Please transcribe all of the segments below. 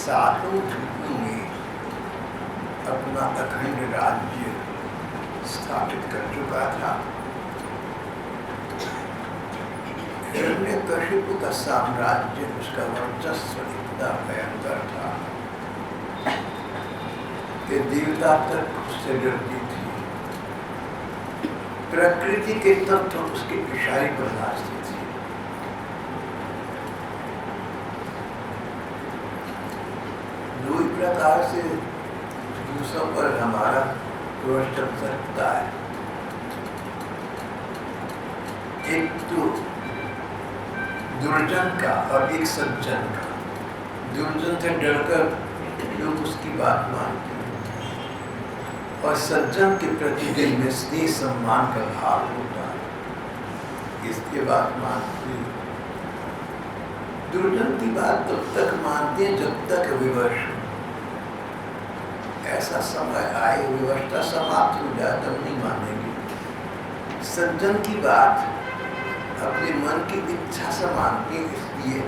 सातों द्वीपों में अपना अखंड राज्य स्थापित कर चुका था। हिरण्यकशिपु का साम्राज्य, उसका वर्चस्व इतना भयंकर था कि देवता तक उससे डरती थी। प्रकृति के तत्व उसके इशारे पर नाचते थे। दो ही प्रकार से दूसरों पर हमारा रोष चल सकता है। एक तो दुर्जन का और एक सज्जन का। दुर्जन से डरकर लोग उसकी बात मानते हैं और सज्जन के प्रति दिल में स्नेह सम्मान का भाव होता है, इसके बात मानते हैं। दुर्जन की बात तब तक मानते हैं जब तक विवश हो। ऐसा समय आए विवशता समाप्त हो जाए तब नहीं मानेंगे। सज्जन की बात अपने मन की इच्छा से मानते, इसलिए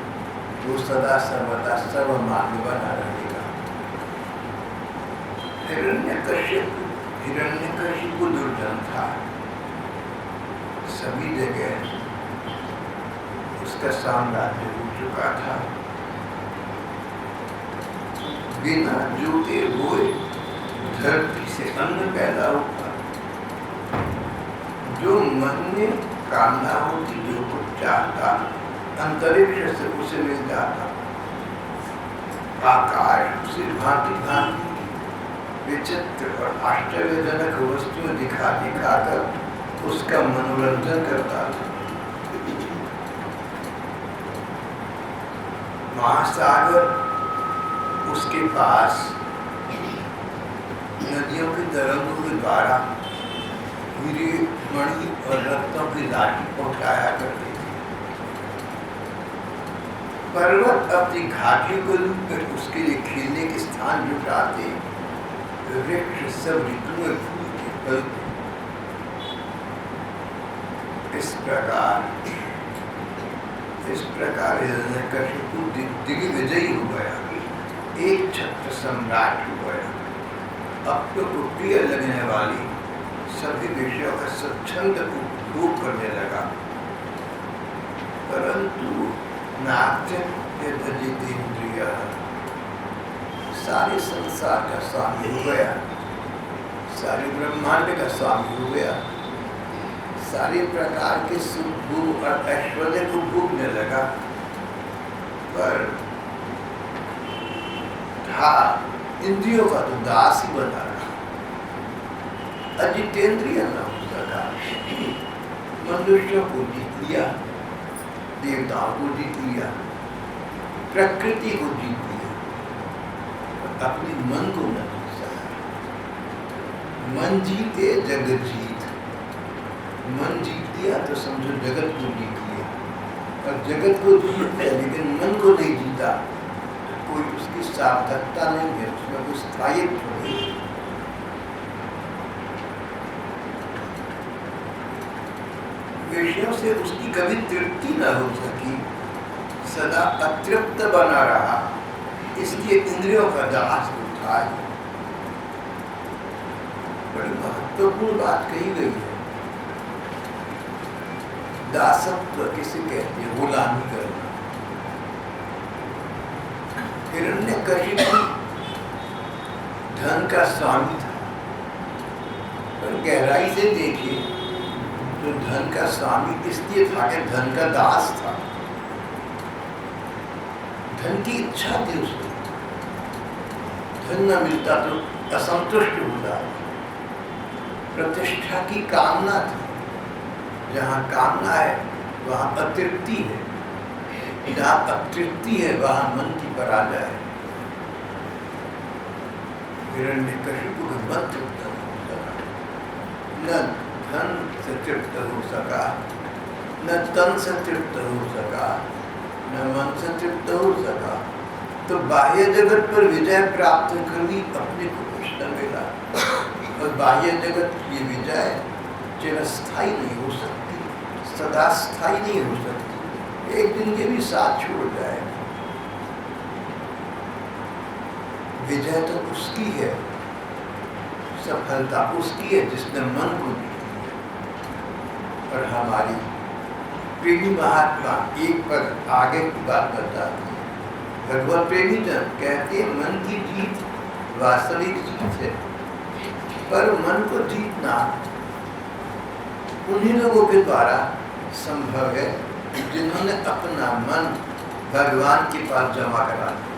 वो सदा सर्वदा सर्वमान्य बना रहेगा। हिरण्यकशिपु दुर्जन था। सभी जगह उसका साम्राज्य हो चुका था। बिना जोते बोए धरती से अन्न पैदा होता। जो मन में कामना होती, जो कुछ चाहता, अंतरिक्ष से उसे मिल जाता। आकाश उसे भांति भांति विचित्र और आश्चर्यजनक वस्तुएं दिखा दिखाकर उसका मनोरंजन करता था। महासागर उसके पास नदियों की तरंगों के द्वारा हीरे, मणि और रत्नों की लाठी पहुंचाया करते थे। पर्वत अपनी घाटी को लूटकर उसके लिए खेलने के स्थान जुटाते। वृक्ष सब ऋतु में फूलते फलते। इस प्रकार हिरण्यकशिपु दिग्विजयी हो गया, एक छत्र सम्राट हो गया। अब तो प्रिय लगने वाली सभी विषयों का स्वच्छंद उपभोग करने लगा। परंतु नाट्यम इंद्रिय सारे संसार का स्वामी हो गया, सारे ब्रह्मांड का स्वामी हो गया, सारे प्रकार के सुख भोग और ऐश्वर्य को भोगने लगा। पर था इंद्रियों का तो दास ही बना रहा, अजितेंद्रिय न हो सका। मनुष्यों को जीत लिया, देवताओं को जीत लिया, प्रकृति को जीत लिया, अपने मन को न जीत सका। मन जीते जगत जीत। मन जीत लिया तो समझो जगत को जीत लिया, और जगत को जीत लिया लेकिन मन को नहीं जीता, कोई उसकी सार्थकता नहीं है, उसमें कोई स्थायित्व नहीं है। विषयों से उसकी कभी तृप्ति न हो सकी, सदा अतृप्त बना रहा, इसलिए इंद्रियों का दास उठा। बड़ी महत्वपूर्ण बात कही गई है। दासत्व किसे कहते हैं? गुलामी करना। हिरण्यकशिपु धन का स्वामी था, पर गहराई से देखिए तो धन का स्वामी इसलिए था कि धन का दास था। धन की इच्छा थी उसको, धन न मिलता तो असंतुष्ट होता। प्रतिष्ठा की कामना थी, जहाँ कामना है वहाँ अतृप्ति है, जहाँ अतृप्ति है वहाँ मन की पराजय है। हिरण्यकशिपु का मन तृप्त हो सका, न धन से तृप्त हो सका, न तन से तृप्त हो सका, न मन से तृप्त हो सका। तो बाह्य जगत पर विजय प्राप्त करनी अपने को कुछ न मिला, और बाह्य जगत की विजय चिरस्थायी नहीं हो सकती, सदा स्थायी नहीं हो सकती। एक दिन ये भी साथ छोड़ जाए। विजय तो उसकी है, सफलता उसकी है जिसने मन को जीत लिया। और हमारी प्रेमी महात्मा एक पर आगे की बात बताते हैं। भगवत प्रेमी जन कहते हैं मन की जीत वास्तविक जीत है, पर मन को जीतना उन्हीं लोगों के द्वारा संभव है जिन्होंने अपना मन भगवान के पास जमा करा दिया।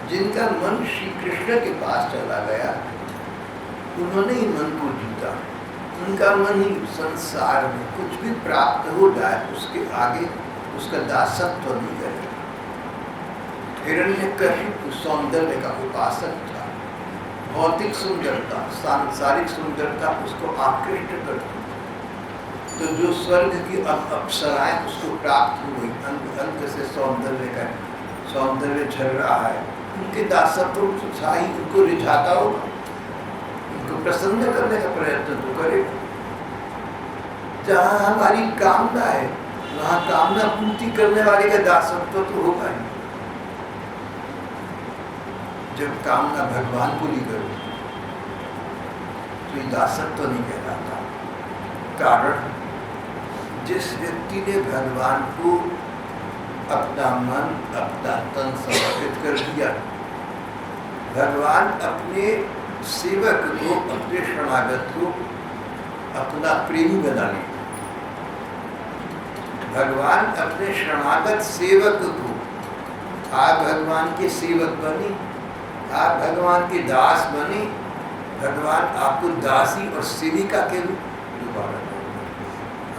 जिनका मन श्री कृष्ण के पास चला गया उन्होंने ही मन को जीता। उनका मन ही संसार में कुछ भी प्राप्त हो जाए उसके आगे उसका दासत्व नहीं करेगा। हिरण्यकशिपु सौंदर्य का उपासक था। भौतिक सुंदरता, सांसारिक सुंदरता उसको आकृष्ट करती। तो जो स्वर्ग की अप्सराएं उसको प्राप्त हुई, अंत से सौंदर्य झल रहा है, उनके दासत्व उत्साही उनको रिझाता होगा, उनको प्रसन्न करने का प्रयत्न तो करेगा। जहाँ हमारी कामना है वहाँ कामना पूर्ति करने वाले का दासत्व तो होगा ही। जब कामना भगवान को नहीं करो तो ये दासत्व नहीं कहलाता। कारण जिस व्यक्ति ने भगवान को अपना मन अपना तन समर्पित कर दिया, भगवान अपने सेवक को अपने शरणागत को अपना प्रेमी बना ले। भगवान अपने शरणागत सेवक को, आप भगवान के सेवक बने, आप भगवान के दास बने, भगवान आपको दासी और सेविका के रूप दोबारा,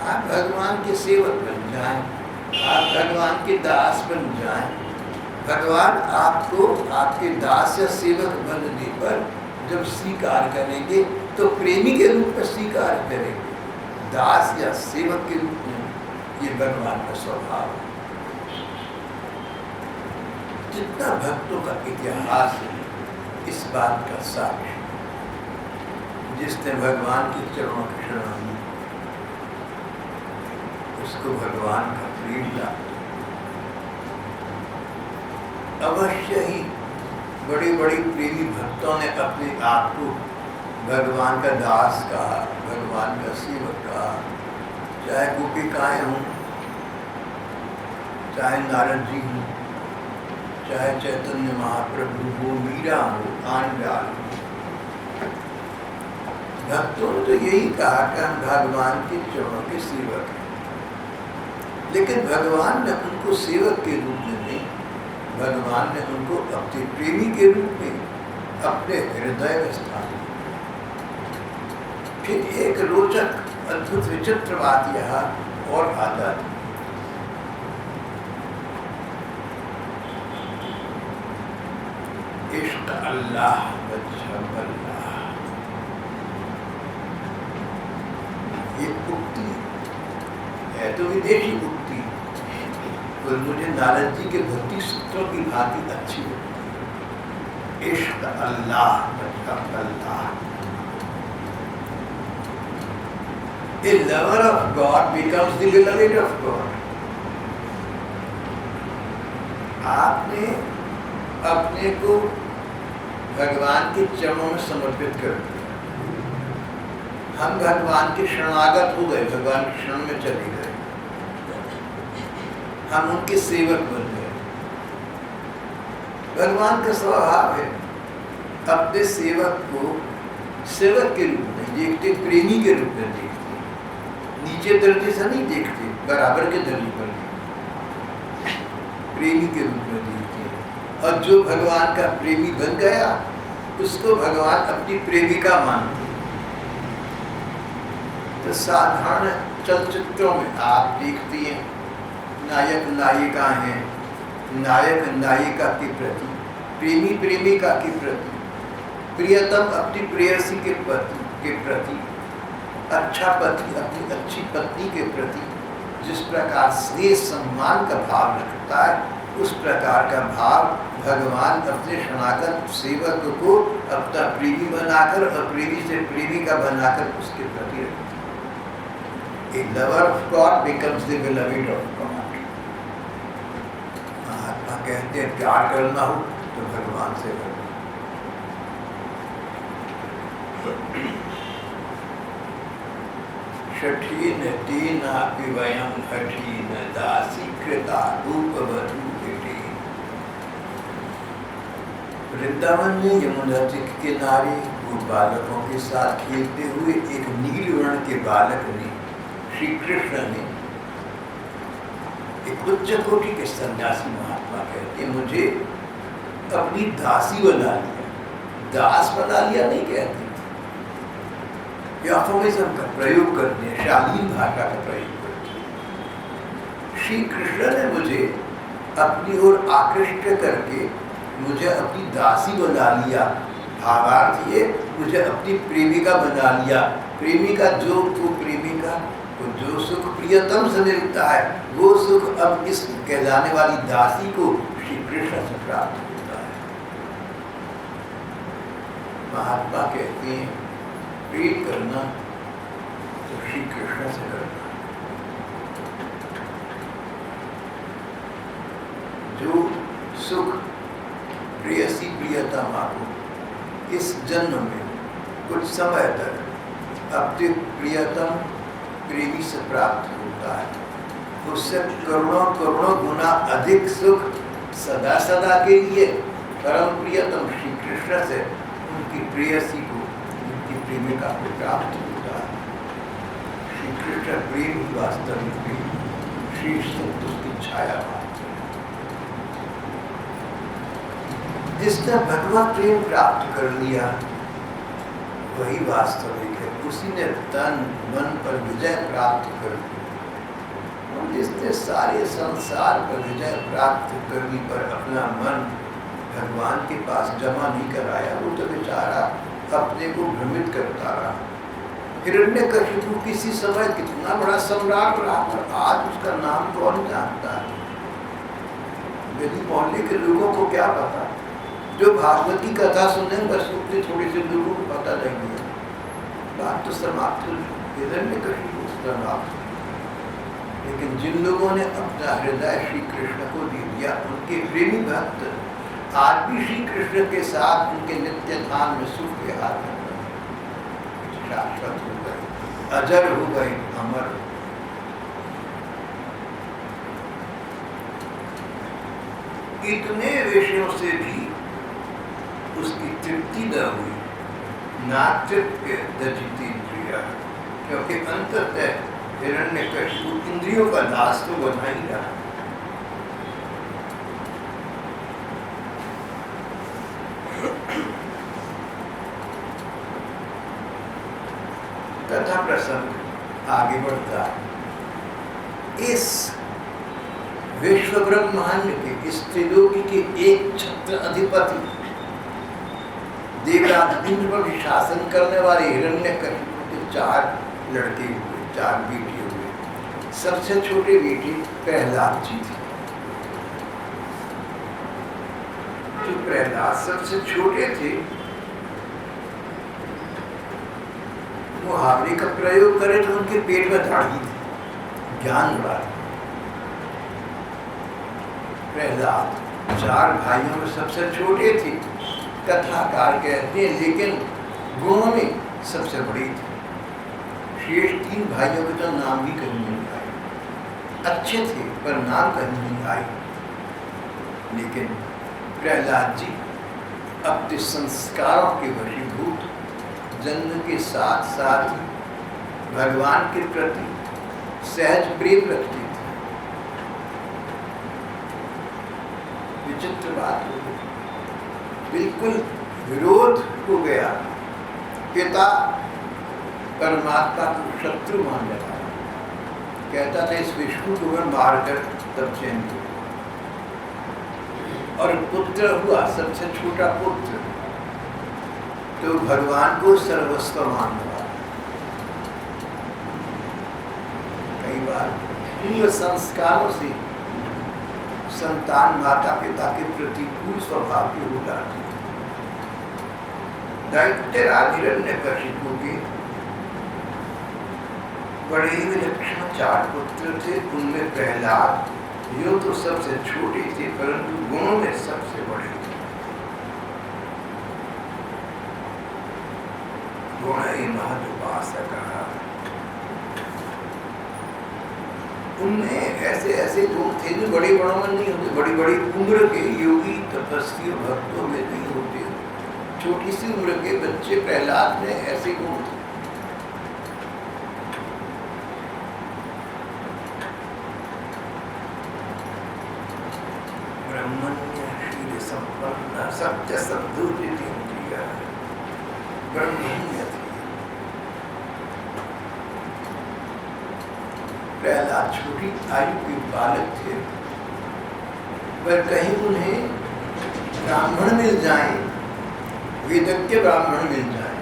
आप भगवान के सेवक बन जाएं, आप भगवान के दास बन जाएं। भगवान आपको आपके दास या सेवक बनने पर जब स्वीकार करेंगे तो प्रेमी के रूप में स्वीकार करेंगे, दास या सेवक के रूप में। ये भगवान का स्वभाव है। जितना भक्तों का इतिहास है इस बात का साक्ष्य, जिसने भगवान के चरणों की शरण ली उसको भगवान का प्रेम लाभ। अवश्य ही बड़े बड़े प्रेमी भक्तों ने अपने आप को भगवान का दास कहा, भगवान का सेवक कहा। चाहे गोपिकाएं हों, चाहे नारद जी हों, चाहे चैतन्य महाप्रभु हो, मीरा हो, आनंदाल हो, भक्तों ने तो यही कहा कि हम भगवान के चरणों के सेवक हैं। लेकिन भगवान ने उनको सेवक के रूप में नहीं, भगवान ने उनको अपने प्रेमी के रूप में अपने हृदय में स्थान दिया। फिर एक रोचक अद्भुत विचित्र बात यहाँ और आता है। इश्क अल्लाह वजह अल्लाह, ये उक्ति है तो विदेशी उक्ति, तो मुझे नारद जी के भक्ति सूत्रों की भांति अच्छी होती। इश्क अल्लाह वजह अल्लाह। A lover of God becomes the beloved of God. आपने अपने को भगवान के चरणों में समर्पित कर दिया। हम भगवान के शरणागत हो गए, भगवान के शरण में चले गए, हम उनके सेवक बन गए। भगवान का स्वभाव है अपने सेवक को सेवक के रूप में देखते, प्रेमी के रूप में देखते, नीचे दर्जे से नहीं देखते, बराबर के दर्जे पर देखते, प्रेमी के रूप में देखते हैं। और जो भगवान का प्रेमी बन गया उसको भगवान अपनी प्रेमिका मानते हैं। तो साधारण चलचित्रों में आप देखते हैं नायक नायिका हैं, नायक नायिका के प्रति, प्रेमी प्रेमिका के प्रति, प्रियतम अपनी प्रेयसी के प्रति, अच्छा पति अपनी अच्छी पत्नी के प्रति जिस प्रकार स्नेह सम्मान का भाव रखता है, उस प्रकार का भाव भगवान अपने शरणागत सेवक को अपना प्रेमी बनाकर और प्रेमी से प्रेमिका बनाकर उसके प्रति रखते। A lover of God becomes the beloved of God. महात्मा कहते हैं प्यार करना हो तो भगवान से करना। षठीन तेनापि वयं हठीन दासी कृता रूपवधू भेटे। वृंदावन में यमुना जी के किनारे वो बालकों के साथ खेलते हुए एक नील वर्ण के बालक ने, श्री कृष्ण ने, एक उच्च कोटि के सन्यासी महात्मा कहते मुझे अपनी दासी बना लिया, दास बना लिया नहीं कहते, यूफेमिज्म का प्रयोग करते हैं, शालीन भाषा का प्रयोग करते हैं। श्री कृष्ण ने मुझे अपनी ओर आकृष्ट करके मुझे अपनी दासी बना लिया। भावार्थ ये, मुझे अपनी प्रेमिका बना लिया। प्रेमिका जो तो प्रेमिका को जो सुख प्रियतम से मिलता है, वो सुख अब इस कहलाने वाली दासी को श्री कृष्ण से प्राप्त होता है। महात्मा कहते हैं प्रेम करना तो श्री कृष्ण से करना। जो सुख प्रियसी प्रियतमा को इस जन्म में कुछ समय तक अपने प्रियतम प्रेमी से प्राप्त होता है, उससे करोड़ों करोड़ों गुना अधिक सुख सदा सदा के लिए परम प्रियतम श्री कृष्ण से उनकी प्रेयसी को, उनकी प्रेमिका को प्राप्त होता है। श्री कृष्ण प्रेम ही वास्तविक प्रेम, श्री सत्य उसकी छाया मात्र। जिसने भगवत प्रेम प्राप्त कर लिया वही वास्तविक है, उसी ने तन मन पर विजय प्राप्त कर ली। और जिसने सारे संसार पर विजय प्राप्त करने पर अपना मन भगवान के पास जमा नहीं कराया, वो तो बेचारा अपने को भ्रमित करता रहा। हिरण्यकशिपु किसी समय कितना बड़ा सम्राट रहा, पर आज उसका नाम कौन जानता है? यदि मोहल्ले के लोगों को क्या पता? जो भागवत की कथा सुने बस उतने थोड़े से लोगों को पता लग गया, बात तो समाप्त हो, हिरण्यकशिपु समाप्त। लेकिन जिन लोगों ने अपना हृदय श्री कृष्ण को दे दिया, उनके प्रेमी भक्त आज भी श्री कृष्ण के साथ उनके नित्य ध्यान में सुख विहार कर रहे हैं, शाश्वत हो गए, अजर हो गए, अमर। इतने विषयों से भी उसकी तृप्ति न हुई, नातृप्य दजित इंद्रिया, क्योंकि अंततः हिरण्यकशिपु इंद्रियों का दास तो बना ही रहा। कथा प्रसंग आगे बढ़ता है। इस विश्व ब्रह्मांड के, इस त्रिलोकी के एक छत्र अधिपति देवराज इंद्र पर भी शासन करने वाले हिरण्यकशिपु के 4 लड़के हुए, 4 बेटे हुए। सबसे छोटे बेटे प्रहलाद जी थे। जो प्रहलाद सबसे छोटे थे, वो हावड़े का प्रयोग करे तो उनके पेट में दाढ़ी थी, ज्ञान बढ़ा। प्रहलाद 4 भाइयों में सबसे छोटे थे, कथाकार कहते हैं, लेकिन गुणों में सबसे बड़ी थी। शेष 3 भाइयों के तो नाम भी कहीं नहीं आए, अच्छे थे पर नाम कहीं नहीं आए। लेकिन प्रहलाद जी अपने संस्कारों के वशीभूत, जन्म के साथ साथ ही भगवान के प्रति सहज प्रेम रखते थे। विचित्र बात हो गई, बिल्कुल विरोध हो गया। पिता परमात्मा को शत्रु मान लेता, कहता था इस विष्णु को मैं मारकर तब चैन दूं। और पुत्र हुआ सबसे छोटा पुत्र, तो भगवान को सर्वस्व मान रहा। कई बार इन संस्कारों से संतान माता पिता के प्रतिकूल स्वभाव की हो जाती है। दैत्यराज हिरण्यकशिपु के बड़े ही विलक्षण 4 पुत्र थे। उनमें प्रहलाद यूं तो सबसे छोटे थे, परंतु गुणों में सबसे बड़े थे। गुण महदुपासका। उनमें ऐसे ऐसे गुण थे जो बड़े बड़ों में नहीं होते, बड़ी बड़ी उम्र के योगी तपस्वी और भक्तों में नहीं होते। छोटी सी उम्र के बच्चे प्रहलाद में ऐसे गुण थे। ब्रह्मण्य संपन्न सत्य संतुलित इंद्रिय ब्रह्मण्य थे। प्रहलाद छोटी आयु के बालक थे, पर कहीं उन्हें ब्राह्मण मिल जाए, वेदज्ञ ब्राह्मण मिल जाए,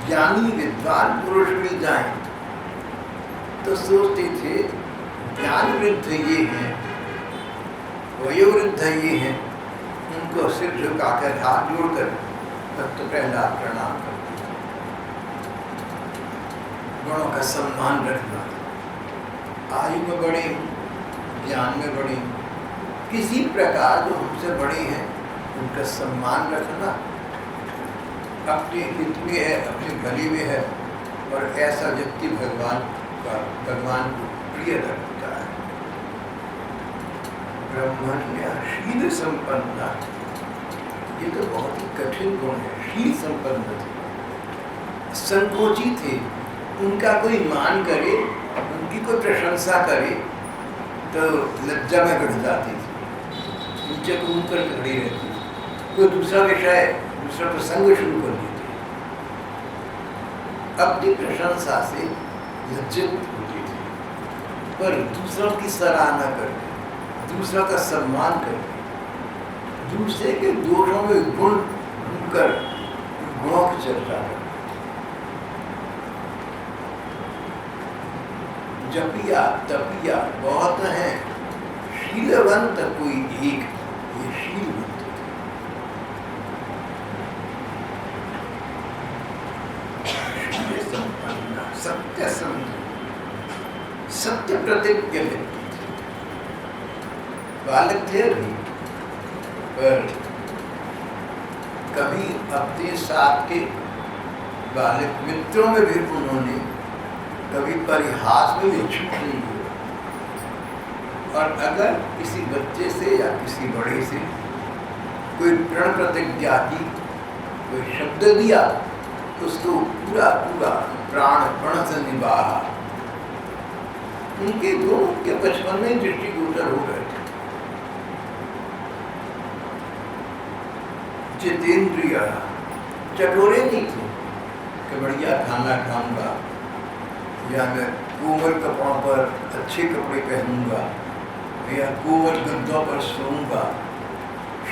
ज्ञानी विद्वान पुरुष मिल जाए, तो सोचते थे ज्ञान वृद्ध ये हैं, वयोवृद्ध ये हैं, उनको सिर झुकाकर हाथ जोड़कर भक्त प्रहलाद प्रणाम करते थे। गुणों का सम्मान रखना, आयु में बड़े, ज्ञान में बड़े, किसी प्रकार जो हमसे बड़े हैं उनका सम्मान रखना अपने हित में है, अपने भले में है, और ऐसा व्यक्ति भगवान को प्रिय रखता है। ब्रह्मण्य शील संपन्न, ये तो बहुत ही कठिन गुण है। शील संपन्न थे, संकोची थे, उनका कोई मान करे, उनकी कोई प्रशंसा करे तो लज्जा में बढ़ जाती थी, नीचे घूम कर खड़ी रहती थी, कोई दूसरा विषय, दूसरा प्रसंग शुरू कर देती, अपनी प्रशंसा से लज्जित होती थी। पर दूसरों की सराहना करके, दूसरा का सम्मान करके, दूसरे के दोषों में गुण ढूंढकर गुणों की चर्चा करती। जपिया तपिया बहुत हैं, शीलवंत कोई एक, ये शीलवंत शील संपन्न सत्य संत, सत्य प्रतिज्ञ व्यक्ति थे। बालक थे अभी, पर कभी अपने साथ के बालक मित्रों में भी उन्होंने कभी परिहास में भी छूट नहीं हुआ, और अगर किसी बच्चे से या किसी बड़े से कोई प्रण प्रतिज्ञा की, कोई शब्द दिया, तो उसको पूरा पूरा प्राणपण से निभाया। उनके गुण के बचपन में दृष्टिगोचर हो गए थे। जितेंद्रिय, चटोरे नहीं थे कि बढ़िया खाना खाऊंगा, या मैं कोमल कपड़ों पर अच्छे कपड़े पहनूंगा, या कोमल गद्दों पर सोऊंगा।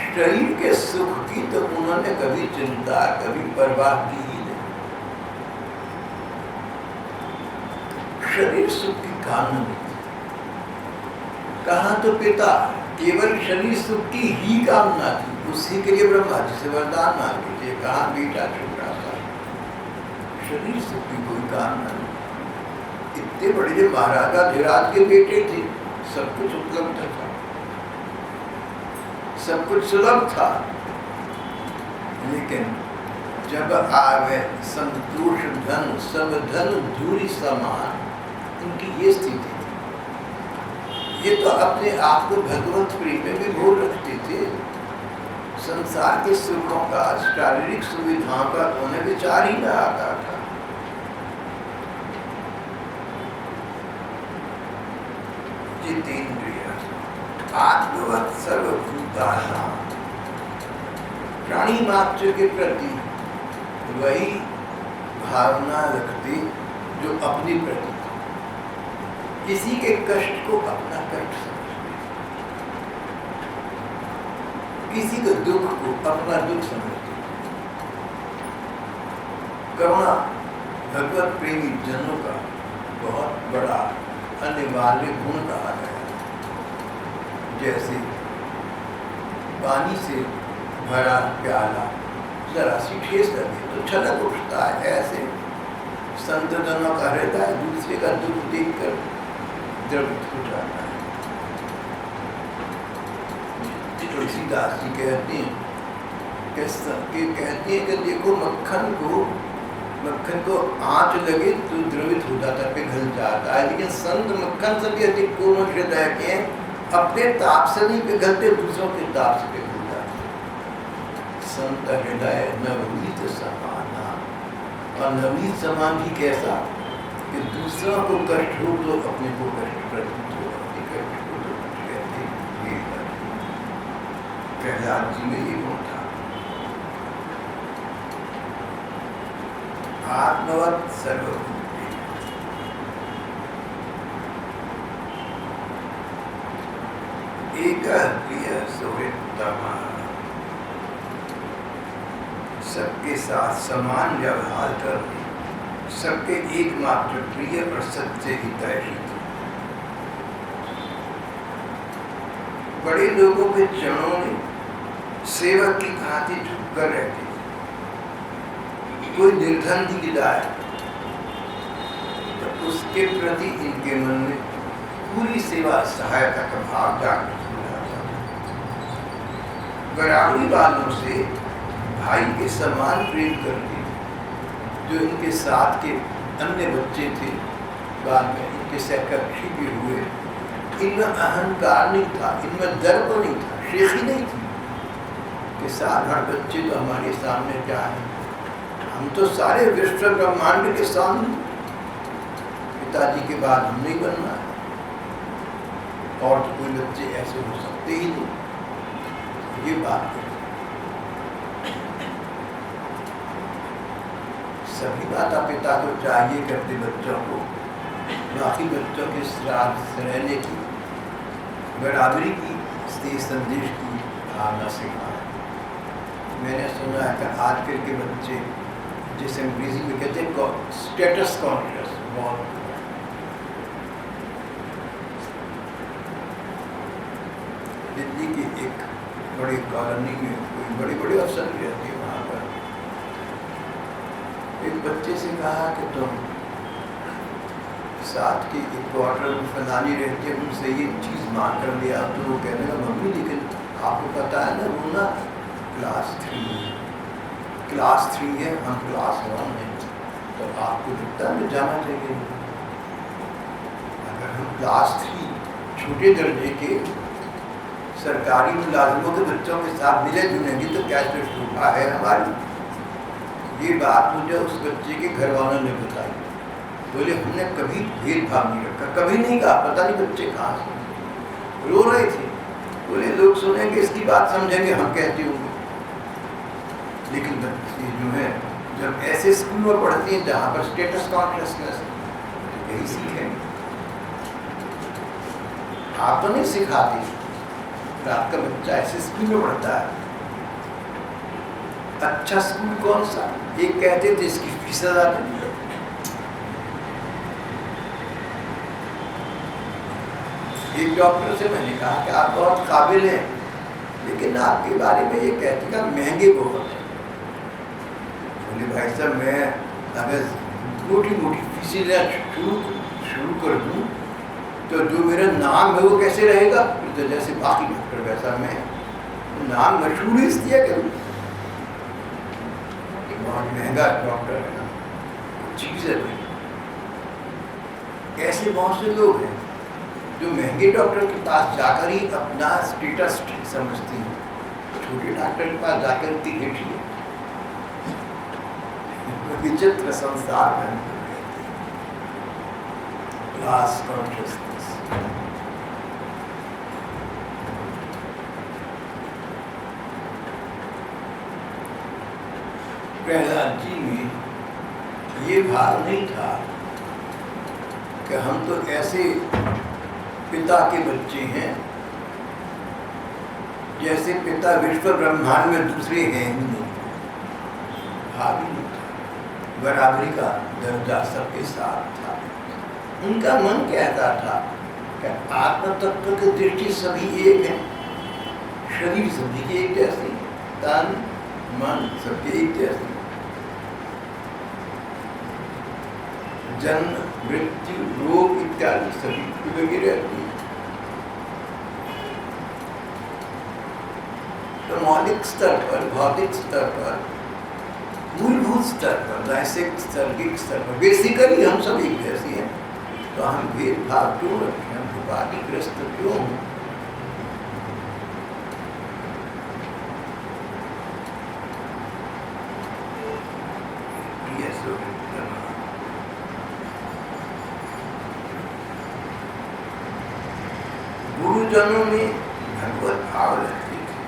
शरीर के सुख की तो उन्होंने कभी चिंता, कभी परवाह की ही नहीं। शरीर सुख की कामना नहीं थी। कहा तो पिता केवल शरीर सुख की ही कामना थी, उसी के लिए ब्रह्मा जी से वरदान मांगे थे। कहा बेटा छोटा सा, शरीर सुख की कोई कामना नहीं। इतने बड़े जो महाराजा धीराज के बेटे थे, सब कुछ उपलब्ध था, सब कुछ सुलभ था, लेकिन जब आवे संतोष धन सब धन धूरी समान, उनकी ये स्थिति थी। ये तो अपने आप को भगवत प्रेम में भी भूल रखते थे, संसार के सुखों का, शारीरिक सुविधाओं का उन्हें विचार ही न आता था। जितेंद्रिय, आत्मवत् सर्वभूतानां, प्राणी मात्र के प्रति वही भावना रखते जो अपने प्रति, किसी के कष्ट को अपना कष्ट समझते, किसी के दुख को अपना दुख समझते। करुणा भगवत प्रेमी जनों का बहुत बड़ा अनिवार्य गुण कहा गया। जैसे पानी से भरा प्याला जरा सी ठेस लगे तो छलक उठता है, ऐसे संत जनों का हृदय दूसरे का दुख देखकर द्रवित हो जाता है। तुलसीदास जी कहते हैं कि देखो मक्खन को मक्खन को आँच लगे तो द्रवित हो जाता, पिघल जाता है, लेकिन संत मक्खन से भी अधिक कोमल हृदय के अपने ताप से नहीं पिघलते, दूसरों के ताप से पिघल जाते। संत हृदय नवनीत समाना, और नवनीत समान भी कैसा कि दूसरों को कष्ट हो तो अपने को कष्ट प्रतीत हो, अपने कष्ट को तो कहते ये प्रहलाद जी में ये गुण था। आत्मवत् सर्वभूते, एकः प्रिय सुहृत्तमः, सबके साथ समान व्यवहार करने, सबके एकमात्र प्रिय और सच्चे हितैषी। बड़े लोगों के चरणों में सेवक की भांति झुककर रहते। कोई निर्धन दिख जाए तो उसके प्रति इनके मन में पूरी सेवा सहायता का भाव जागृत हो जाता है। बराबरी वालों से भाई के समान प्रेम करते, जो इनके साथ के अन्य बच्चे थे, बाद में इनके सहकर्मी भी हुए, इनमें अहंकार नहीं था, इनमें दर्प नहीं था, शेखी नहीं थी कि साधारण बच्चे तो हमारे सामने क्या है, हम तो सारे विश्व ब्रह्मांड के सामने, पिताजी के बाद हम नहीं बनना है, और तो कोई बच्चे ऐसे हो सकते ही नहीं। ये बात है। सभी माता पिता को चाहिए कि अपने बच्चों को बाकी बच्चों के साथ रहने की, बराबरी की, स्नेह संदेश की भावना सिखाएं। मैंने सुना है कि आजकल के बच्चे, जिसे अंग्रेजी में कहते हैं स्टेटस कॉन्शियस, बहुत दिल्ली की एक बड़ी कॉलोनी में कोई बड़े बड़े अफसर भी रहते हैं, वहाँ पर एक बच्चे से कहा कि तुम साथ के एक क्वार्टर में फलानी रहते हैं, उनसे ये चीज़ मांग कर लिया, तो वो कहने लगा मम्मी लेकिन आपको पता है ना वो ना क्लास 3 है, हम क्लास 1 हैं, तो आपको लगता है जाना चाहिए। अगर हम क्लास 3 छोटे दर्जे के सरकारी मुलाजिमों के बच्चों के साथ मिले जुलेंगे तो क्या शोभा है हमारी। ये बात मुझे उस बच्चे के घर वालों ने बताई। बोले हमने कभी भेदभाव नहीं रखा, कभी नहीं कहा, पता नहीं बच्चे कहाँ से रो रहे थे। बोले लोग सुनेंगे इसकी बात समझेंगे हम कहते होंगे, लेकिन बच्चे जो है जब ऐसे स्कूल में पढ़ते हैं जहाँ पर स्टेटस कॉन्शियसनेस, तो यही सीखेंगे। आप तो नहीं सिखाते, आपका बच्चा ऐसे स्कूल में पढ़ता है। अच्छा स्कूल कौन सा? एक कहते थे इसकी फीस ज़्यादा, एक डॉक्टर से मैंने कहा कि आप बहुत काबिल हैं, लेकिन आपके बारे में ये कहते हैं महंगे बहुत हैं। बोले भाई साहब मैं अगर मोटी मोटी फीसें शुरू कर दूँ तो जो मेरा नाम है वो कैसे रहेगा? तो जैसे बाकी डॉक्टर वैसा मैं नाम मशहूर इसलिए करूँ, बहुत महंगा डॉक्टर है ना, चीज़ है भाई। ऐसे बहुत से लोग हैं जो महंगे डॉक्टर के पास जाकर ही अपना स्टेटस समझते हैं, छोटे डॉक्टर के पास जाकर टिकट ही विचित्र संसार में क्लास कॉन्शियसनेस। प्रहलाद जी में ये भाव नहीं था कि हम तो ऐसे पिता के बच्चे हैं जैसे पिता विश्व ब्रह्मांड में दूसरे हैं ही नहीं, भाव ही नहीं था। बराबरी का दर्जा सबके साथ था। उनका मन कहता था कि आत्म तत्व की दृष्टि सभी एक है, शरीर सभी के एक जैसे, तन मन सबके एक जैसे, जन्म मृत्यु रोग इत्यादि सभी की लगी रहती है। तो मौलिक स्तर पर, भौतिक स्तर पर मूलभूत स्तर पर, नैतिक सर्गिक स्तर पर बेसिकली हम सब एक जैसे हैं, तो हम भेदभाव क्यों रखें, हम विवादग्रस्त क्यों हों? गुरुजनों में भगवत भाव रखते थे,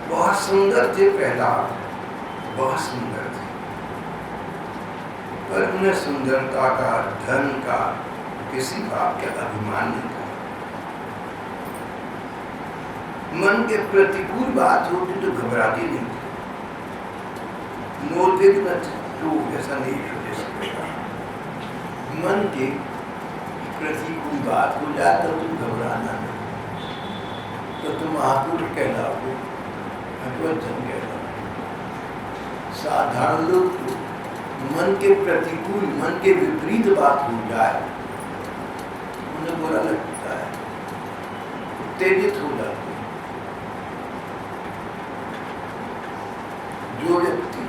बहुत सुंदर थे प्रहलाद, बहुत सुंदर थे, पर उन्हें सुंदरता का, धन का, किसी बात का अभिमान नहीं था। मन के प्रतिकूल बात होती तो घबराती नहीं थी, निर्विघ्न तो ऐसा नहीं सोच सकता। मन के प्रतिकूल बात हो जाए तो तुम घबराना नहीं, तो तुम महापुरुष कहलाओगे, भगवत जन कहलाओगे। साधारण लोग तो मन के प्रतिकूल, मन के विपरीत बात हो जाए उन्हें बुरा लगता है, उत्तेजित हो जाते हैं। जो व्यक्ति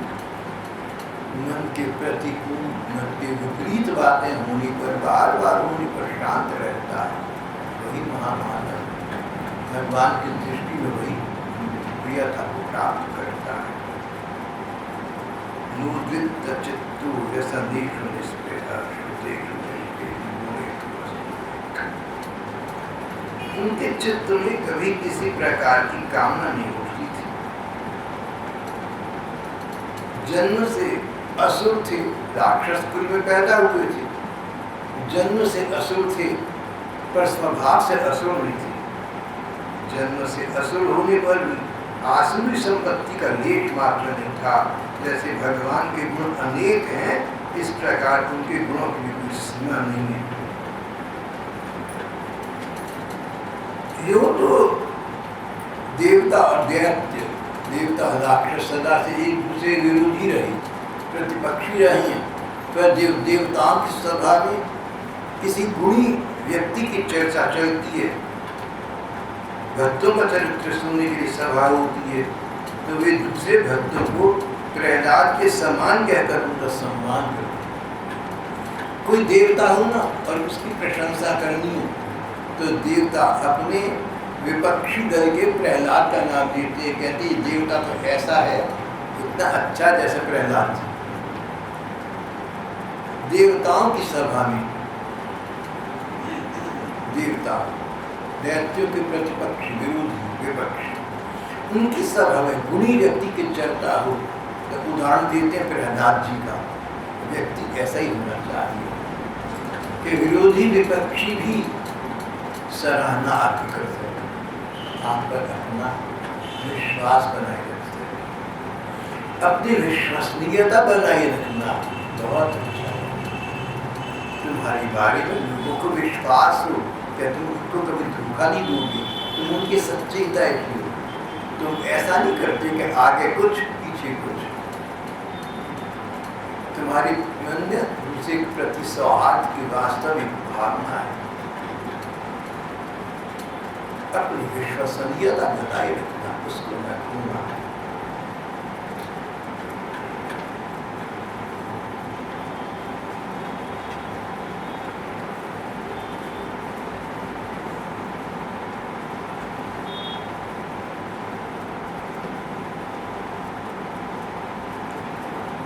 मन के प्रतिकूल, मन के विपरीत बातें होने पर, बार बार होने पर शांत रहता है, वही महामानव भगवान की दृष्टि में वही प्रियता को प्राप्त करता है। निर्विघ्न चित्तो व्यसनेषु निस्पृहः श्रुतेषु नैष्ठेषु। उनके चित्त में कभी किसी प्रकार की कामना नहीं होती थी। जन्म से असुर थे, राक्षस कुल में पैदा हुए थे, जन्म से असुर थे, पर स्वभाव से असुर नहीं थे। जन्म से असुर होने पर भी आसुरी संपत्ति का लेख मात्र नहीं था। जैसे भगवान के गुण अनेक हैं, इस प्रकार उनके गुणों की कोई सीमा नहीं है। यो तो देवता और दैत्य, देवता राक्षस सदा से एक दूसरे विरोधी रहे, प्रतिपक्षी रही हैं, पर देवताओं की सभा में किसी गुणी व्यक्ति की चर्चा चलती है, भक्तों का चरित्र सुनने के लिए सभा होती है, तो वे दूसरे भक्तों को प्रहलाद के समान कहकर उनका सम्मान करते। कोई देवता हो ना और उसकी प्रशंसा करनी हो तो देवता अपने विपक्षी दल के प्रहलाद का नाम देते हैं, कहते हैं देवता तो ऐसा है, इतना अच्छा जैसे प्रहलाद। देवताओं की सभा में देवता दैत्यों के प्रतिपक्षी, विरोधी, विपक्षी, उनकी सभा में गुणी व्यक्ति की चर्चा हो तो उदाहरण देते हैं प्रहलाद जी का। व्यक्ति ऐसा ही होना चाहिए कि विरोधी विपक्षी भी सराहना आपकी कर सकते, आप पर अपना विश्वास बनाए रखते, अपनी विश्वसनीयता बनाए रखना बहुत अच्छा है। तुम्हारी बारे में लोगों को विश्वास हो, क्या तुम उनको कभी धोखा नहीं दोगे, तुम उनकी सच्ची हिदायत हो, तुम ऐसा नहीं करते कि आगे कुछ पीछे कुछ। तुम्हारी मन में उनसे प्रति सौहार्द की वास्तविक भावना है, अपनी विश्वसनीयता बनाए रखना, उसको न खोना है।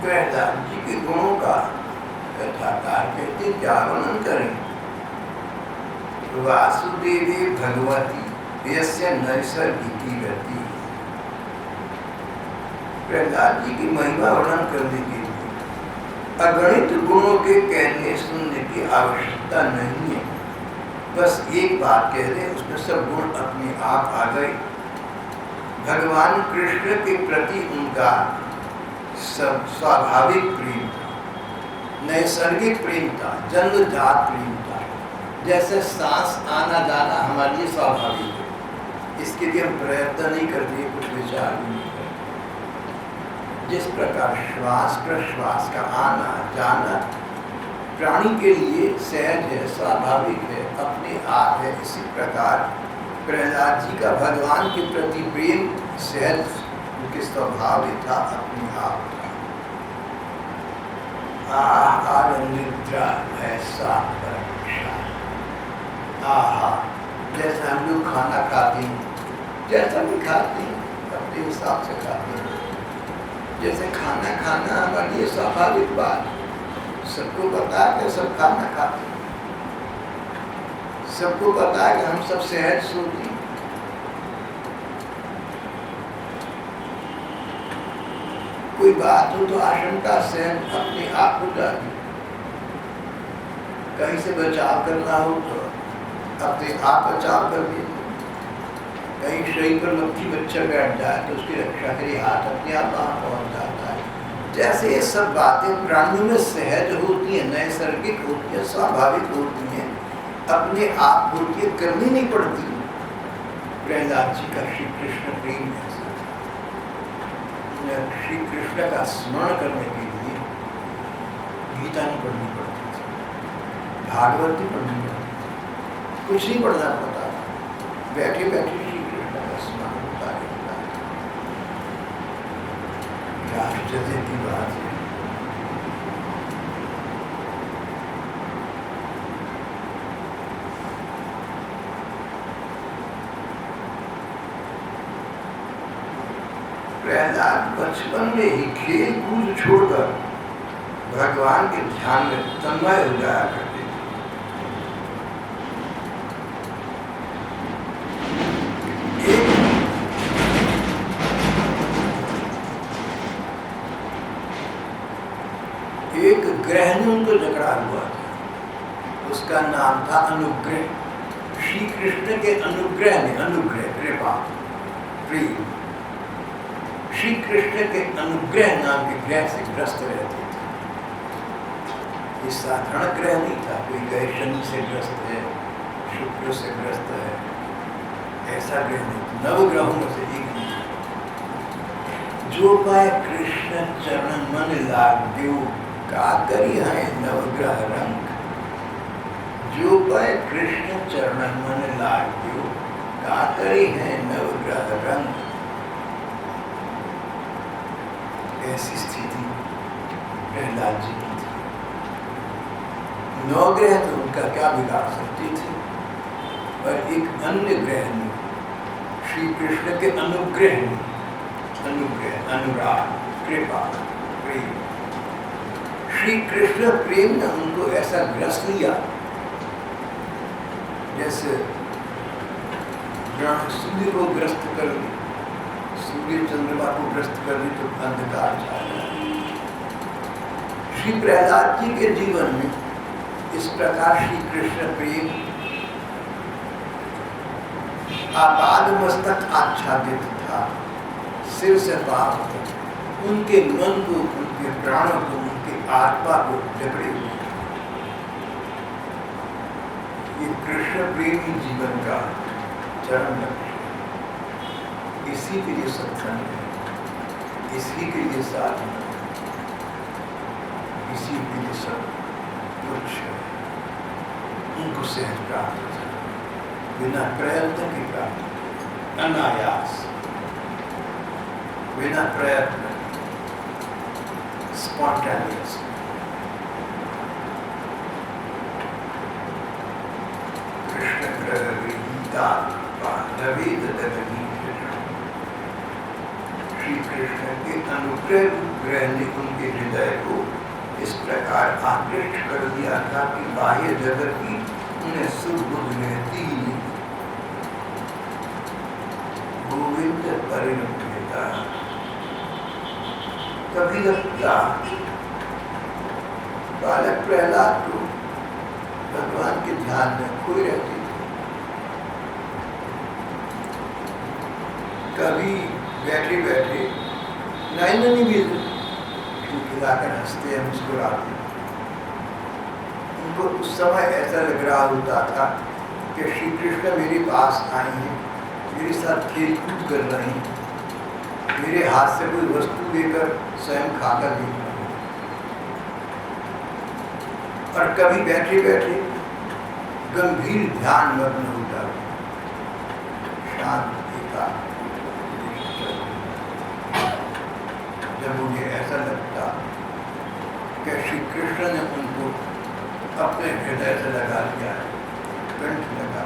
प्रहलाद जी के गुणों का कथाकार कहते क्या वर्णन करें। वासुदेवी भगवती यस्य नैसर्गिकी गति। प्रहलाद जी की महिमा वर्णन करने के लिए अगणित गुणों के कहने सुनने की आवश्यकता नहीं है, बस एक बात कह दें उसमें सब गुण अपने आप आ गए। भगवान कृष्ण के प्रति उनका सब स्वाभाविक प्रेम था, नैसर्गिक प्रेम था, जन्मजात प्रेम था। जैसे सांस आना जाना हमारे लिए स्वाभाविक है, इसके लिए हम प्रयत्न नहीं करते, कुछ विचार भी नहीं करते। जिस प्रकार श्वास प्रश्वास का आना जाना प्राणी के लिए सहज है, स्वाभाविक है, अपने आप है, इसी प्रकार प्रहलाद जी का भगवान के प्रति प्रेम सहज उनके स्वभाव ही था, अपने आप था। आहार निद्रा ऐसा परीक्षा। आहा, जैसे हम लोग खाना खाते हैं, जैसा भी खाते हैं अपने हिसाब से खाते हैं। जैसे खाना खाना हमारे लिए स्वाभाविक बात, सबको पता है कि सब खाना खाते हैं, सबको पता है कि हम सब सहज सोते हैं। कोई बात हो तो आशंका से अपने आप हो जाती, कहीं से बचाव करना हो तो अपने आप बचाव कर लेते, कहीं शरीर पर मक्खी मच्छर बैठ जाए तो उसकी रक्षा के लिए हाथ अपने आप वहां पहुंच जाता है। जैसे ये सब बातें प्राणियों में सहज होती हैं, नैसर्गिक होती हैं, स्वाभाविक होती हैं, अपने आप होती है, करनी नहीं पड़ती। प्रहलाद जी का श्री कृष्ण प्रेम ऐसा, श्री कृष्ण का स्मरण करने के लिए गीता नहीं पढ़नी पड़ती थी, भागवत नहीं पढ़नी पड़ती थी, कुछ नहीं पढ़ना पड़ता था, बैठे बैठे श्री कृष्ण का स्मरण होता रहता है। क्या आश्चर्य की बात है। प्रहलाद बचपन में ही खेल कूद छोड़कर भगवान के ध्यान में तन्मय हो जाया करते थे। एक ग्रह ने उनको झगड़ा हुआ था, उसका नाम था अनुग्रह। श्री कृष्ण के अनुग्रह ने, अनुग्रह कृपा प्रेम, श्री कृष्ण के अनुग्रह नाम के ग्रह से ग्रस्त रहते थे। ये साधारण ग्रह नहीं था, कोई ग्रह शनि से ग्रस्त है, शुक्र से ग्रस्त है, ऐसा ग्रह नहीं, नवग्रहों में से एक नहीं। जो पाए कृष्ण चरण मन लाग्यो, का करी है नवग्रह रंग। जो पाए कृष्ण चरण मन लाग्यो, का करी है नवग्रह रंग। ऐसी स्थिति प्रहलाद जी की थी। नवग्रह तो उनका क्या बिगाड़ सकते थे, पर एक अन्य ग्रह ने, श्री कृष्ण के अनुग्रह ने, अनुग्रह, अनुराग, कृपा, प्रेम, श्री कृष्ण प्रेम ने उनको ऐसा ग्रस्त लिया जैसे सूर्य को ग्रस्त कर दिया, सूर्य चंद्रमा को ग्रस्त कर दी तो अंधकार छा जाए। श्री प्रहलाद जी के जीवन में इस प्रकार श्री कृष्ण प्रेम आपाद मस्तक आच्छादित था, सिर से पांव तक उनके मन को, उनके प्राणों को, उनके आत्मा को जकड़े हुए। ये कृष्ण प्रेम ही जीवन का चरम लक्ष्य, इसी के लिए सत्संग है, इसी के लिए साधना, इसी के लिए सब कुछ है। उनको सहज प्राप्त है, बिना प्रयत्न के प्राप्त, अनायास, बिना प्रयत्न, स्पॉन्टेनियस। कृष्ण गीता नवेद दगनी, श्री कृष्ण के अनुग्रह ग्रह ने उनके हृदय को इस प्रकार आकृष्ट कर दिया था कि बाह्य जगत की उन्हें सुबुद्ध रहती ही गोविंद परिणत। कभी लगता बालक प्रहलाद को भगवान के ध्यान में खोए रहते थे, कभी बैठे बैठे नैननी भी खिलाकर हंसते हैं, मुस्कुराते। उनको उस समय ऐसा लग रहा होता था कि श्री कृष्ण मेरे पास आए हैं, मेरे साथ खेल कूद कर रहे हैं, मेरे हाथ से कोई वस्तु लेकर स्वयं खाकर देख रहे हैं। और कभी बैठे बैठे गंभीर ध्यान मग्न होता, शांत एकाग्र। जब मुझे ऐसा लगता कि श्री कृष्ण ने उनको अपने हृदय से लगा लिया है, कंठ लगा,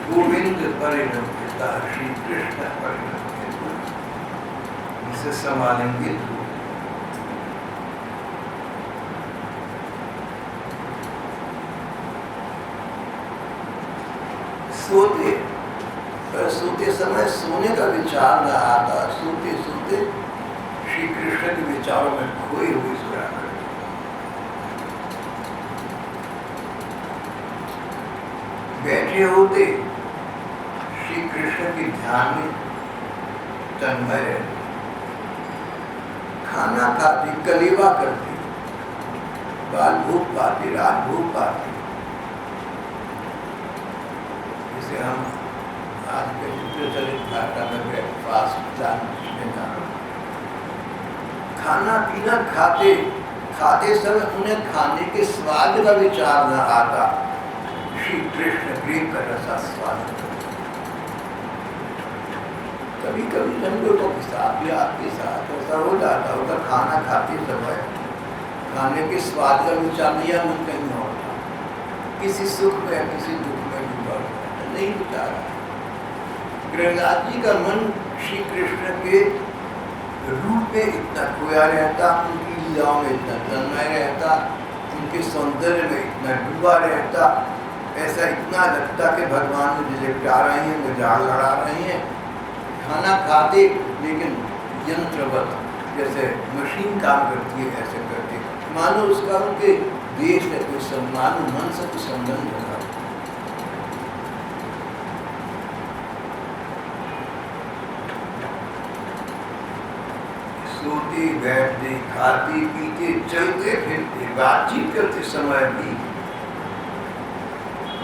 गोविंद परिणमिता श्री कृष्ण परिणमित, इसे समालिंगित हो। सोते समय सोने का विचार न आता, सोते सोते श्री कृष्ण के विचारों में खोए हुए सोया करते। बैठे होते श्री कृष्ण के ध्यान में तन्मय रहते, खाना खाते, कलेवा करते, बाल भूख पाते, रात भूख पाते। जिसे हम आज के चलित भाषा में ब्रेकफास्ट लेना, खाना पीना खाते खाते समय उन्हें खाने के स्वाद का विचार न आता, श्री कृष्ण प्रेम का रसा स्वाद। कभी कभी हम लोगों के साथ या आपके साथ ऐसा हो जाता होगा, खाना खाते समय खाने के स्वाद का विचार नहीं, मन कहीं होता, किसी सुख में किसी दुख में डूबा नहीं बता रहा। गिरिराज जी का मन श्री कृष्ण के रूप में इतना खोया रहता, उनकी लीलाओं में इतना तन्मय रहता, उनके सौंदर्य में इतना डूबा रहता, ऐसा इतना लगता कि भगवान मुझे लिपटा रहे हैं, मुझे लड़ा रहे हैं। खाना खाते लेकिन यंत्रवत, जैसे मशीन काम करती है ऐसे करते, मानो उसका उनके देश में कोई सम्मान, मन से कुछ संबंध होगा। सोते बैठते, खाते पीते, चलते फिरते, बातचीत करते समय भी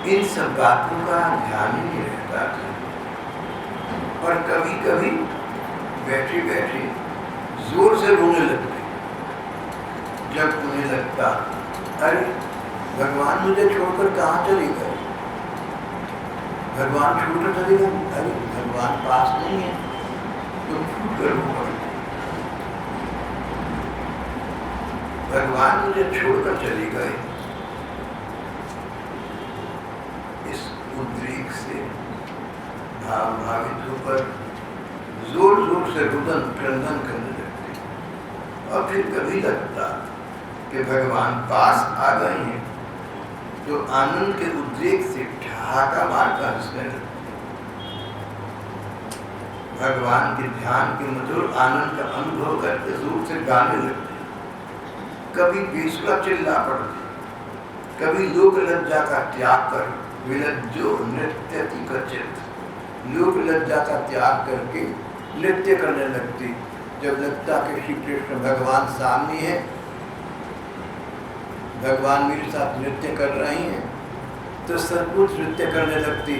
इन सब बातों का ध्यान ही नहीं रहता था। और कभी कभी बैठे बैठे जोर से रोने लगते, जब उन्हें लगता अरे भगवान मुझे छोड़कर कहाँ चले गए, भगवान छोड़कर चले गए, अरे भगवान पास नहीं है, तुम छूट कर रो पड़े, भगवान मुझे छोड़कर चले गए। इस उद्रेक से भावित होकर जोर जोर से रुदन क्रंदन करने लगते, और फिर कभी लगता कि भगवान पास आ गए हैं तो आनंद के उद्रेक से ठहाका मारकर हंसने लगते, भगवान के ध्यान के मधुर आनंद का अनुभव करके जोर से गाने लगते, कभी बेसुरा चिल्ला पड़ते, कभी लोक लज्जा का त्याग कर विलज्जो नृत्य चित्त, लोक लज्जा का त्याग करके नृत्य करने लगते। जब लगता कि श्री कृष्ण भगवान सामने है, भगवान मेरे साथ नृत्य कर रहे हैं, तो सब कुछ नृत्य करने लगते।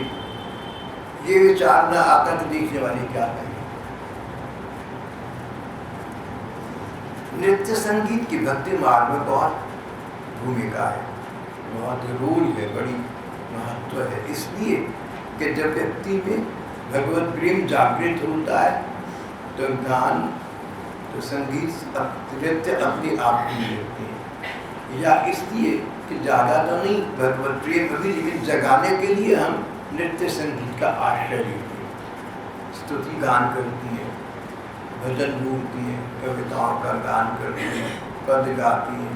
ये विचार न आता कि देखने वाले क्या कहें। नृत्य संगीत की भक्ति मार्ग में बहुत भूमिका है, बहुत रोल है, बड़ी महत्व है, इसलिए कि जब व्यक्ति में भगवत प्रेम जागृत होता है तो गान, तो संगीत, नृत्य अपने आप ही लेते हैं, या इसलिए कि ज़्यादा तो नहीं भगवत प्रेम अभी, लेकिन जगाने के लिए हम नृत्य संगीत का आश्रय लेते हैं। स्तुति गान करती है, भजन बोलती हैं, कविताओं का गान करती हैं, पद गाती हैं,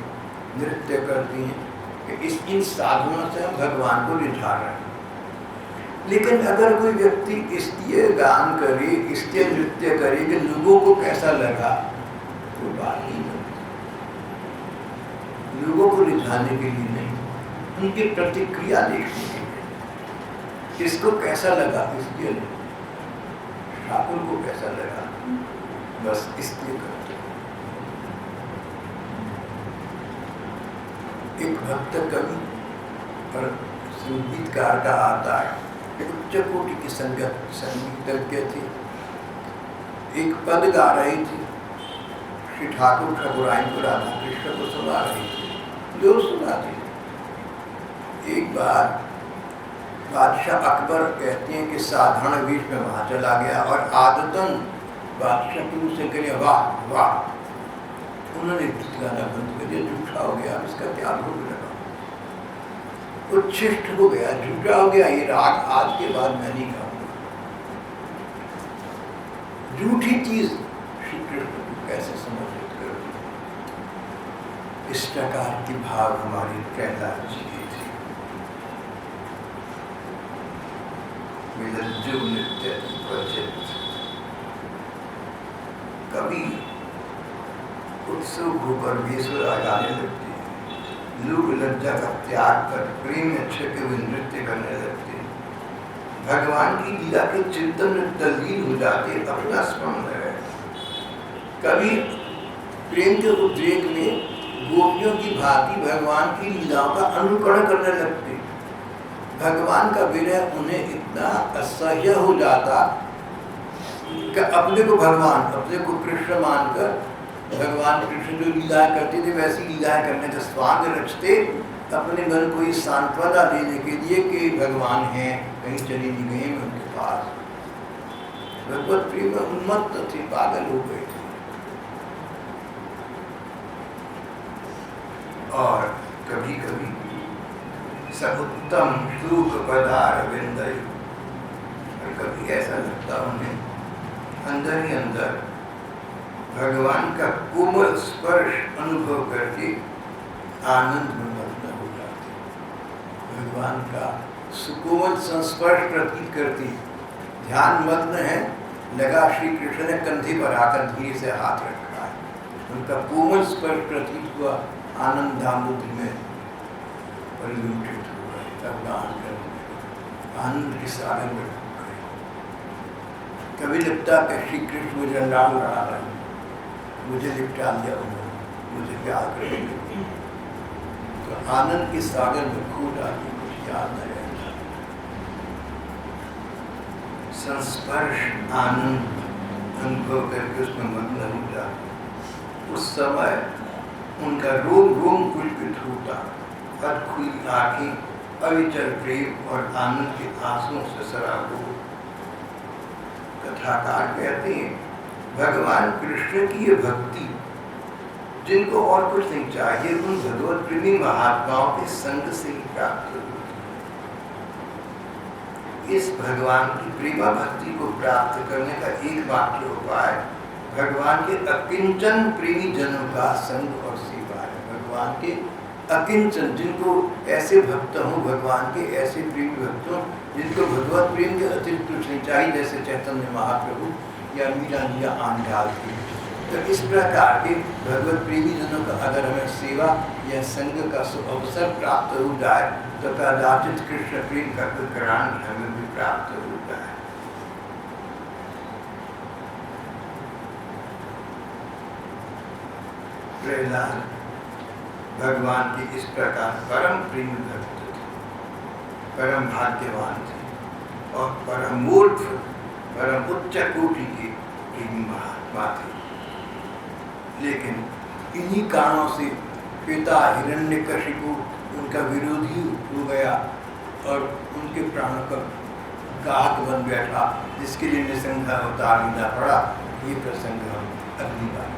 नृत्य करती हैं, कि इन साधनों से हम भगवान को रिझा रहे हैं। लेकिन अगर कोई व्यक्ति इसलिए गान करे, इसलिए नृत्य करे कि लोगों को कैसा लगा, तो बात नहीं बनती। लोगों को रिझाने के लिए नहीं, उनकी प्रतिक्रिया देखने के लिए, किसको कैसा लगा इसलिए नहीं, ठाकुर को कैसा लगा बस इसलिए करते। एक भक्त कवि और संगीतकार का आता है, उच्च कोटि की संगीतज्ञ थे, एक पद गा रही थी, श्री ठाकुर ठाकुराइन को राधा कृष्ण को सुना रही थी, जो सुनाती थी। एक बार बादशाह अकबर कहते हैं कि साधारण वेश में वहाँ चला गया और आदतन बादशाह की मुझसे कहे वाह वाह, उन्होंने गीत गाना बंद कर दिया। झूठा हो गया, इसका क्या भोग लगा, उच्छिष्ट हो गया, झूठा हो गया, ये राग आज के बाद मैं नहीं गाऊंगा। झूठी चीज श्री कृष्ण को कैसे समर्पित कर दी। इस प्रकार की भाव हमारी कैलाश जी की थी। विलज्जो नित्य क्वचित, कभी उत्सुक होकर बेसुर गाने लगते हैं, लोग लज्जा का त्याग कर प्रेम में छिपे हुए नृत्य करने लगते हैं, भगवान की लीला के चिंतन में तल्लीन हो जाते, अपना स्मरण है। कभी प्रेम के उद्रेक में गोपियों की भांति भगवान की लीलाओं का अनुकरण करने लगते। भगवान का विरह उन्हें इतना असह्य हो जाता कि अपने को भगवान, अपने को कृष्ण मानकर भगवान कृष्ण जो लीलाएं करते थे वैसी लीलाएं करने का स्वांग रचते, अपने मन को ये सांत्वना देने के लिए कि भगवान हैं, कहीं चली नहीं गए मैं उनके पास। भगवत प्रेम में उन्मत्त थे, पागल हो गए थे। और कभी कभी समुत्तम श्लोक पदार विंदय, और कभी ऐसा लगता उन्हें अंदर ही अंदर भगवान का कोमल स्पर्श अनुभव करके आनंद में मग्न हो जाते। भगवान का सुकोमल संस्पर्श प्रतीत करती, ध्यान मग्न है, लगा श्री कृष्ण ने कंधे पर आकर धीरे से हाथ रखा है, उनका कोमल स्पर्श प्रतीत हुआ, आनंदामृत में परिलुंठित हो गए, तब आनंद के सागर में डूब गए। कभी लगता कि श्री कृष्ण मुझे लाल लड़ा रहे, मुझे लिपटा लिया उन्होंने, मुझे प्यार करेंगे, तो आनंद के सागर में खो डाली, कुछ याद न रहता। संस्पर्श आनंद अनुभव करके उसमें मग्न हो जाता। उस समय उनका रोम रोम पुलकित होता, पद खुली आंखें अविचल प्रेम और आनंद के आंसुओं से सराबोर। कथाकार कहते हैं भगवान कृष्ण की ये भक्ति जिनको और कुछ नहीं चाहिए, उन भगवत प्रेमी महात्माओं के संग से ही प्राप्त होती। इस भगवान की प्रेमा भक्ति को प्राप्त करने का एकमात्र उपाय भगवान के अकिंचन प्रेमी जनों का संग और सेवा है। भगवान के अकिंचन, जिनको ऐसे भक्त हों, भगवान के ऐसे प्रेमी भक्त हों जिनको भगवत प्रेम के अतिरिक्त कुछ नहीं चाहिए, जैसे चैतन्य महाप्रभु या मीरा जी आन डाल की। तो इस प्रकार के भगवत प्रेमी जनों का अगर हमें सेवा या संग का अवसर प्राप्त हो जाए तो कदाचित कृष्ण प्रेम का विकरान हमें भी प्राप्त हो जाए। प्रहलाद भगवान के इस प्रकार परम प्रेमी भक्त थे, परम भाग्यवान थे और परम मूर्ख, परम उच्च कोटि के प्रेमी महात्मा थे। लेकिन इन्हीं कारणों से पिता हिरण्यकशिपु उनका विरोधी हो गया और उनके प्राणों का घात बन बैठा, जिसके लिए निसंग अवतार लेना पड़ा। ये प्रसंग हम अगली बार